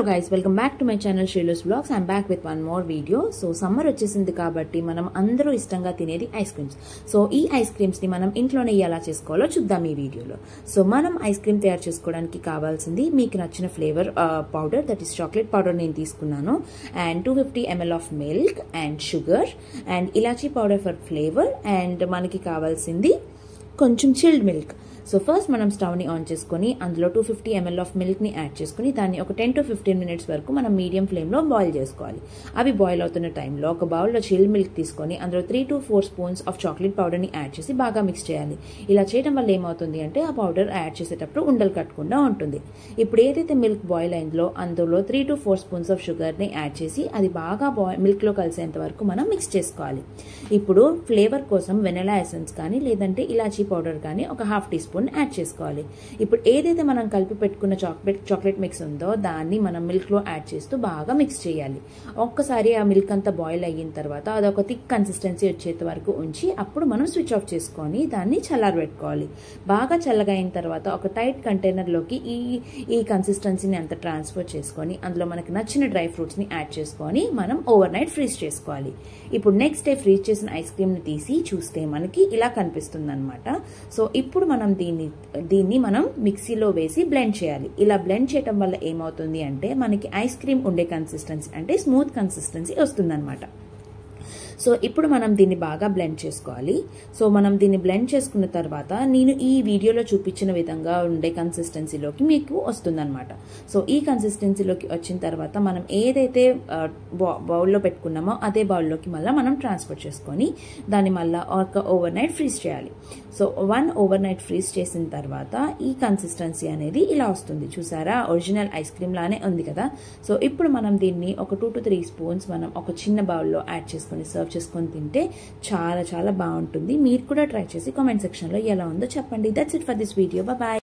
Hello guys, welcome back to my channel Shrilu's Vlogs. I'm back with one more video. So summer వచ్చేసింది కాబట్టి మనం అందరూ ఇష్టంగా తినేది ఐస్ క్రీమ్స్. సో ఈ ఐస్ క్రీమ్స్ ని మనం ఇంట్లోనే ఎలా చేసుకోవాలో చూద్దాం ఈ వీడియోలో. సో మనం ఐస్ క్రీమ్ తయారు చేసుకోవడానికి కావాల్సింది మీకు నచ్చిన flavour powder, that is chocolate powder నేను తీసుకున్నాను, and 250 ml of milk and sugar and elaichi powder for flavour, and మనకి కావాల్సింది కొంచెం చిల్డ్ మిల్క్. సో ఫస్ట్ మనం స్టవ్ ని ఆన్ చేసుకొని అందులో 250 ml ఆఫ్ మిల్క్ ని యాడ్ చేసుకుని దాన్ని ఒక 10 to 15 minutes వరకు మనం మీడియం ఫ్లేమ్ లో బాయిల్ చేసుకోవాలి. అవి బాయిల్ అవుతున్న టైంలో ఒక బౌల్ లో చిల్ మిల్క్ తీసుకొని అందులో 3 to 4 spoons of chocolate powder ని యాడ్ చేసి బాగా మిక్స్ చేయాలి. ఇలా చేయడం వల్ల ఏమవుతుంది అంటే ఆ పౌడర్ యాడ్ చేసేటప్పుడు ఉండలు కట్టకుండా ఉంటుంది. ఇప్పుడు ఏదైతే మిల్క్ బాయిల్ అయిందో అందులో 3 to 4 స్పూన్స్ ఆఫ్ షుగర్ ని యాడ్ చేసి అది బాగా మిల్క్ లో కలిసేంత వరకు మనం మిక్స్ చేసుకోవాలి. ఇప్పుడు ఫ్లేవర్ కోసం వెనిలా ఎసెన్స్ కానీ లేదంటే ఇలాచీ పౌడర్ కానీ ఒక ½ టీ స్పూన్ యాడ్ చేసుకోవాలి. ఇప్పుడు ఏదైతే మనం కలిపి పెట్టుకున్న చాక్లెట్ మిక్స్ ఉందో దాన్ని మనం మిల్క్ లో యాడ్ చేస్తూ బాగా మిక్స్ చేయాలి. ఒక్కసారి ఆ మిల్క్ అంతా బాయిల్ అయిన తర్వాత అదొక థిక్ కన్సిస్టెన్సీ వచ్చేంత వరకు ఉంచి అప్పుడు మనం స్విచ్ ఆఫ్ చేసుకొని దాన్ని చల్లారబెట్టుకోవాలి. బాగా చల్లగా అయిన తర్వాత ఒక టైట్ కంటైనర్ లోకి ఈ కన్సిస్టెన్సీని అంతా ట్రాన్స్ఫర్ చేసుకొని అందులో మనకి నచ్చిన డ్రై ఫ్రూట్స్ ని యాడ్ చేసుకొని మనం ఓవర్ నైట్ ఫ్రీజ్ చేసుకోవాలి. ఇప్పుడు నెక్స్ట్ డే ఫ్రీజ్ చేసిన ఐస్ క్రీమ్ ని తీసి చూస్తే మనకి ఇలా కనిపిస్తుంది అనమాట. సో ఇప్పుడు మనం దీన్ని మనం మిక్సీలో వేసి బ్లెండ్ చేయాలి. ఇలా బ్లెండ్ చేయడం వల్ల ఏమవుతుంది అంటే మనకి ఐస్ క్రీమ్ ఉండే కన్సిస్టెన్సీ అంటే స్మూత్ కన్సిస్టెన్సీ వస్తుంది అనమాట. సో ఇప్పుడు మనం దీన్ని బాగా బ్లెండ్ చేసుకోవాలి. సో మనం దీన్ని బ్లెండ్ చేసుకున్న తర్వాత నేను ఈ వీడియోలో చూపించిన విధంగా ఉండే కన్సిస్టెన్సీలోకి మీకు వస్తుందన్నమాట. సో ఈ కన్సిస్టెన్సీలోకి వచ్చిన తర్వాత మనం ఏదైతే బౌల్లో పెట్టుకున్నామో అదే బౌల్లోకి మళ్ళీ మనం ట్రాన్స్ఫర్ చేసుకొని దాన్ని మళ్ళీ ఒక ఓవర్ నైట్ ఫ్రీజ్ చేయాలి. సో 1 ఓవర్ నైట్ ఫ్రీజ్ చేసిన తర్వాత ఈ కన్సిస్టెన్సీ అనేది ఇలా వస్తుంది. చూసారా, ఒరిజినల్ ఐస్ క్రీమ్ లానే ఉంది కదా. సో ఇప్పుడు మనం దీన్ని ఒక 2 to 3 స్పూన్స్ మనం ఒక చిన్న బౌల్లో యాడ్ చేసుకొని సర్వ్ చేసుకొని తింటే చాలా చాలా బాగుంటుంది. మీరు కూడా ట్రై చేసి కామెంట్ సెక్షన్ లో ఎలా ఉందో చెప్పండి. That's it for this video. Bye.